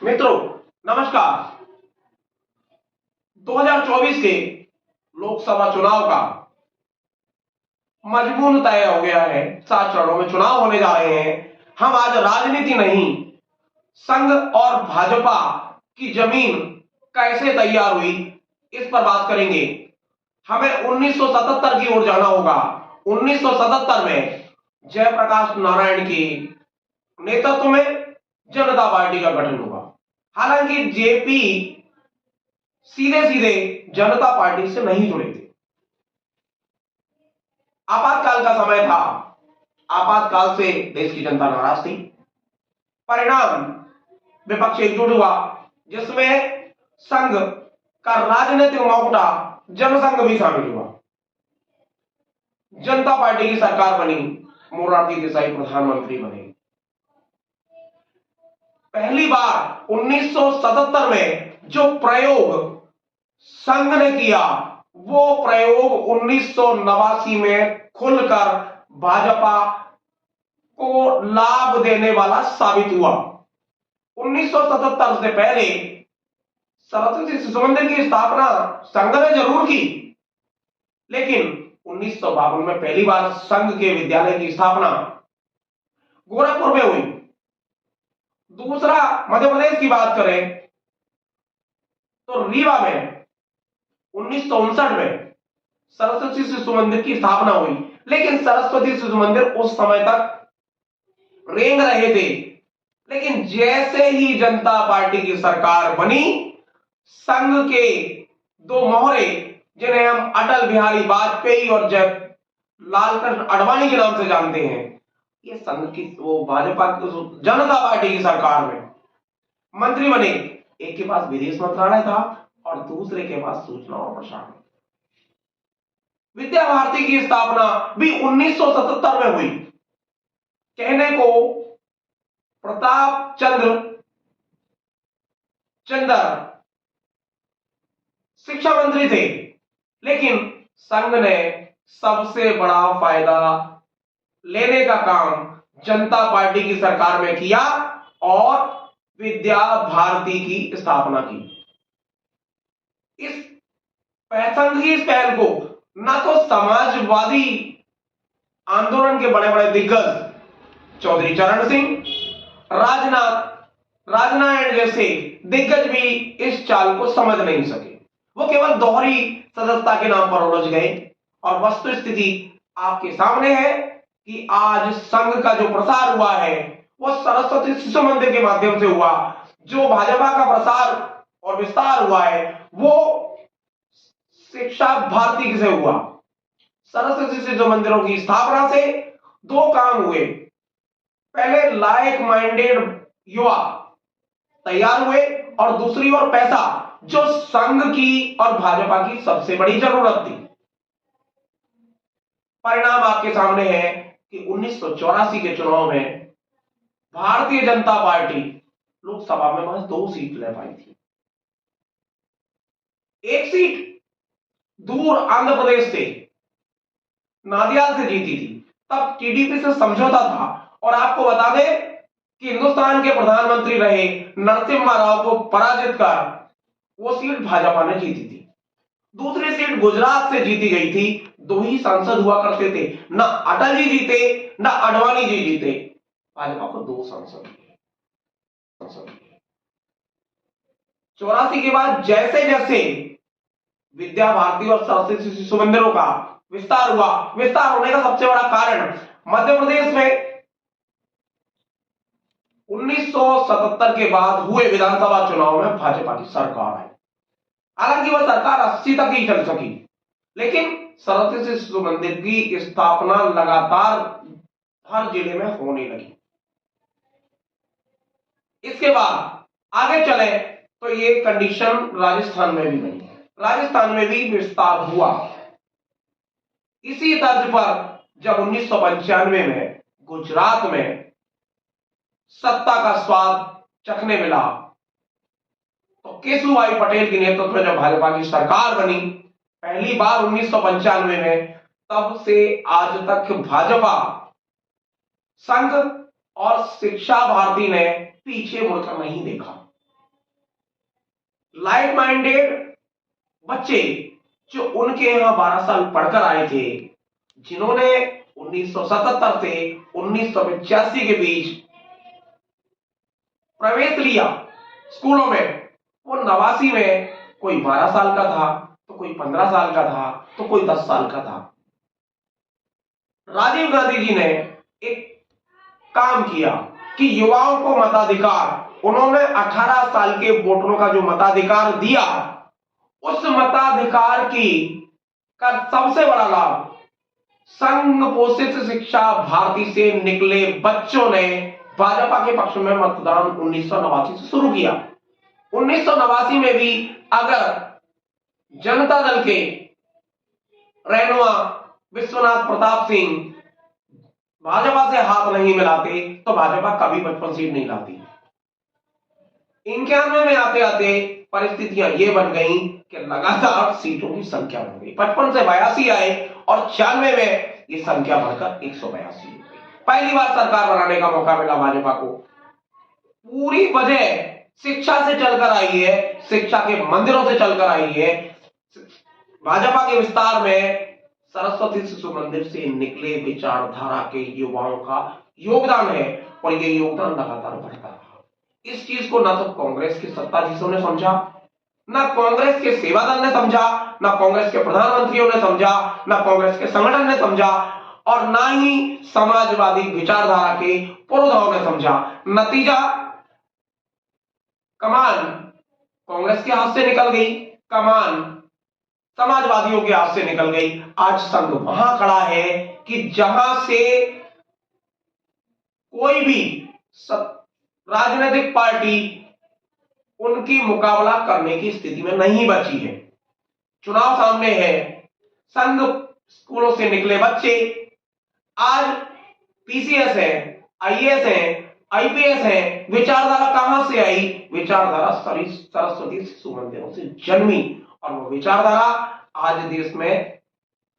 मित्रों, नमस्कार। 2024 के लोकसभा चुनाव का मजमून तय हो गया है। 7 चरणों में चुनाव होने जा रहे हैं। हम आज राजनीति नहीं, संघ और भाजपा की जमीन कैसे तैयार हुई, इस पर बात करेंगे। हमें 1977 की ओर जाना होगा। 1977 में जयप्रकाश नारायण के नेतृत्व में जनता पार्टी का गठन हुआ। हालांकि जेपी सीधे सीधे जनता पार्टी से नहीं जुड़े थे। आपातकाल का समय था। आपातकाल से देश की जनता नाराज थी। परिणाम विपक्ष एकजुट हुआ, जिसमें संघ का राजनीतिक मौका जनसंघ भी शामिल हुआ। जनता पार्टी की सरकार बनी, मोरारजी देसाई प्रधानमंत्री बने। पहली बार 1977 में जो प्रयोग संघ ने किया, वो प्रयोग 1989 में खुलकर भाजपा को लाभ देने वाला साबित हुआ। 1977 से पहले सरस्वती शिशु मंदिर की स्थापना संघ ने जरूर की, लेकिन 1952 में पहली बार संघ के विद्यालय की स्थापना गोरखपुर में हुई। दूसरा, मध्य प्रदेश की बात करें तो रीवा में 1959 में सरस्वती शिशु मंदिर की स्थापना हुई, लेकिन सरस्वती शिशु मंदिर उस समय तक रेंग रहे थे। लेकिन जैसे ही जनता पार्टी की सरकार बनी, संघ के दो मोहरे, जिन्हें हम अटल बिहारी वाजपेयी और लालकृष्ण आडवाणी के नाम से जानते हैं, ये संघ की भाजपा जनता पार्टी की सरकार में मंत्री बने। एक के पास विदेश मंत्रालय था और दूसरे के पास सूचना और प्रसारण। विद्या भारती की स्थापना भी 1977 में हुई। कहने को प्रताप चंद्र शिक्षा मंत्री थे, लेकिन संघ ने सबसे बड़ा फायदा लेने का काम जनता पार्टी की सरकार में किया और विद्या भारती की स्थापना की। इस संघ की इस पहल को ना तो समाजवादी आंदोलन के बड़े बड़े दिग्गज चौधरी चरण सिंह, राजनारायण जैसे दिग्गज भी इस चाल को समझ नहीं सके। वो केवल दोहरी सदस्यता के नाम पर उलझ गए। और वस्तु स्थिति आपके सामने है कि आज संघ का जो प्रसार हुआ है, वो सरस्वती शिशु मंदिर के माध्यम से हुआ। जो भाजपा का प्रसार और विस्तार हुआ है, वो शिक्षा भारती से हुआ। सरस्वती शिशु मंदिरों की स्थापना से दो काम हुए। पहले लाइक माइंडेड युवा तैयार हुए और दूसरी ओर पैसा, जो संघ की और भाजपा की सबसे बड़ी जरूरत थी। परिणाम आपके सामने है कि 1984 के चुनाव में भारतीय जनता पार्टी लोकसभा में महज 2 सीट ले पाई थी। एक सीट दूर आंध्र प्रदेश से नादियाल से जीती थी। तब टीडीपी से समझौता था। और आपको बता दें कि हिंदुस्तान के प्रधानमंत्री रहे नरसिम्हा राव को पराजित कर वो सीट भाजपा ने जीती थी। दूसरी सीट गुजरात से जीती गई थी। 2 ही सांसद हुआ करते थे, ना अटल जी जीते ना आडवाणी जी जीते। भाजपा को 2 सांसद। 84 के बाद जैसे जैसे विद्या भारती और सरस्वती शिशु मंदिरों का विस्तार हुआ, विस्तार होने का सबसे बड़ा कारण मध्य प्रदेश में 1977 के बाद हुए विधानसभा चुनाव में भाजपा की सरकार है। हालांकि वह सरकार 80 तक ही चल सकी, लेकिन सरस्वती शिशु मंदिर की स्थापना लगातार हर जिले में होने लगी। इसके बाद आगे चले तो ये कंडीशन राजस्थान में भी बनी। राजस्थान में भी विस्तार हुआ। इसी तर्ज पर जब 1995 में गुजरात में सत्ता का स्वाद चखने मिला, तो केशुभाई पटेल के नेतृत्व में जब भाजपा की सरकार बनी पहली बार 1995 में, तब से आज तक भाजपा, संघ और शिक्षा भारती ने पीछे मुड़कर नहीं देखा। लाइट माइंडेड बच्चे जो उनके यहां 12 साल पढ़कर आए थे, जिन्होंने 1977 से 1985 के बीच प्रवेश लिया स्कूलों में, वो 89 में कोई 12 साल का था, तो कोई 15 साल का था, तो कोई 10 साल का था। राजीव गांधी जी ने एक काम किया कि युवाओं को मताधिकार, उन्होंने 18 साल के वोटरों का जो मताधिकार दिया, उस मताधिकार की का सबसे बड़ा लाभ संघ पोषित शिक्षा भारती से निकले बच्चों ने भाजपा के पक्ष में मतदान 1989 से शुरू किया। 1989 में भी अगर जनता दल के रहनुमा विश्वनाथ प्रताप सिंह भाजपा से हाथ नहीं मिलाते तो भाजपा कभी 55 सीट नहीं लाती। 91 में आते आते परिस्थितियां ये बन गई कि लगातार सीटों की संख्या बढ़ गई, 55 से 82 आए और 96 में ये संख्या बढ़कर 182 हो गई। पहली बार सरकार बनाने का मौका मिला भाजपा को। पूरी वजह शिक्षा से चलकर आई है, शिक्षा के मंदिरों से चलकर आई है। भाजपा के विस्तार में सरस्वती शिशु मंदिर से निकले विचारधारा के युवाओं का योगदान है और ये योगदान लगातार बढ़ता रहा। इस चीज को ना तो कांग्रेस के सत्ताधीशों ने समझा, ना कांग्रेस के सेवा दल ने समझा, ना कांग्रेस के प्रधानमंत्रियों ने समझा, ना कांग्रेस के संगठन ने समझा और ना ही समाजवादी विचारधारा के पुरोधाओं ने समझा। नतीजा कमान कांग्रेस के हाथ से निकल गई, कमान समाजवादियों के हाथ से निकल गई। आज संघ वहां खड़ा है कि जहां से कोई भी राजनीतिक पार्टी उनकी मुकाबला करने की स्थिति में नहीं बची है। चुनाव सामने है, संघ स्कूलों से निकले बच्चे आज पीसीएस है, आईएएस है, आईपीएस है। विचारधारा कहां से आई? विचारधारा सरस्वती शिशु मंदिरों से जन्मी और वो विचारधारा आज देश में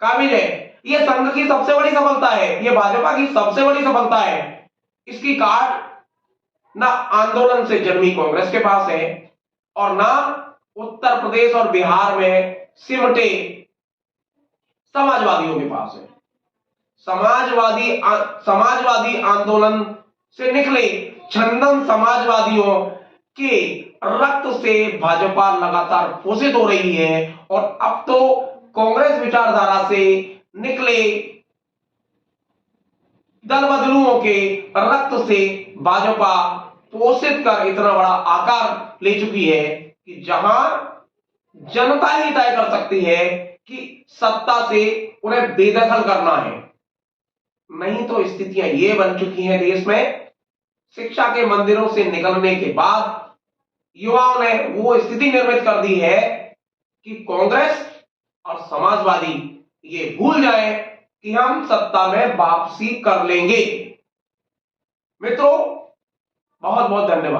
काबिज है। ये संघ की सबसे बड़ी सफलता है, ये भाजपा की सबसे बड़ी सफलता है। इसकी काट ना आंदोलन से जन्मी कांग्रेस के पास है और ना उत्तर प्रदेश और बिहार में सिमटे समाजवादियों के पास है। समाजवादी आंदोलन से निकले छंदन समाजवादियों के रक्त से भाजपा लगातार पोषित हो रही है और अब तो कांग्रेस विचारधारा से निकले दल बदलुओं के रक्त से भाजपा पोषित कर इतना बड़ा आकार ले चुकी है कि जहां जनता ही तय कर सकती है कि सत्ता से उन्हें बेदखल करना है। नहीं तो स्थितियां ये बन चुकी हैं देश में, शिक्षा के मंदिरों से निकलने के बाद युवाओं ने वो स्थिति निर्मित कर दी है कि कांग्रेस और समाजवादी ये भूल जाए कि हम सत्ता में वापसी कर लेंगे। मित्रों, बहुत बहुत धन्यवाद।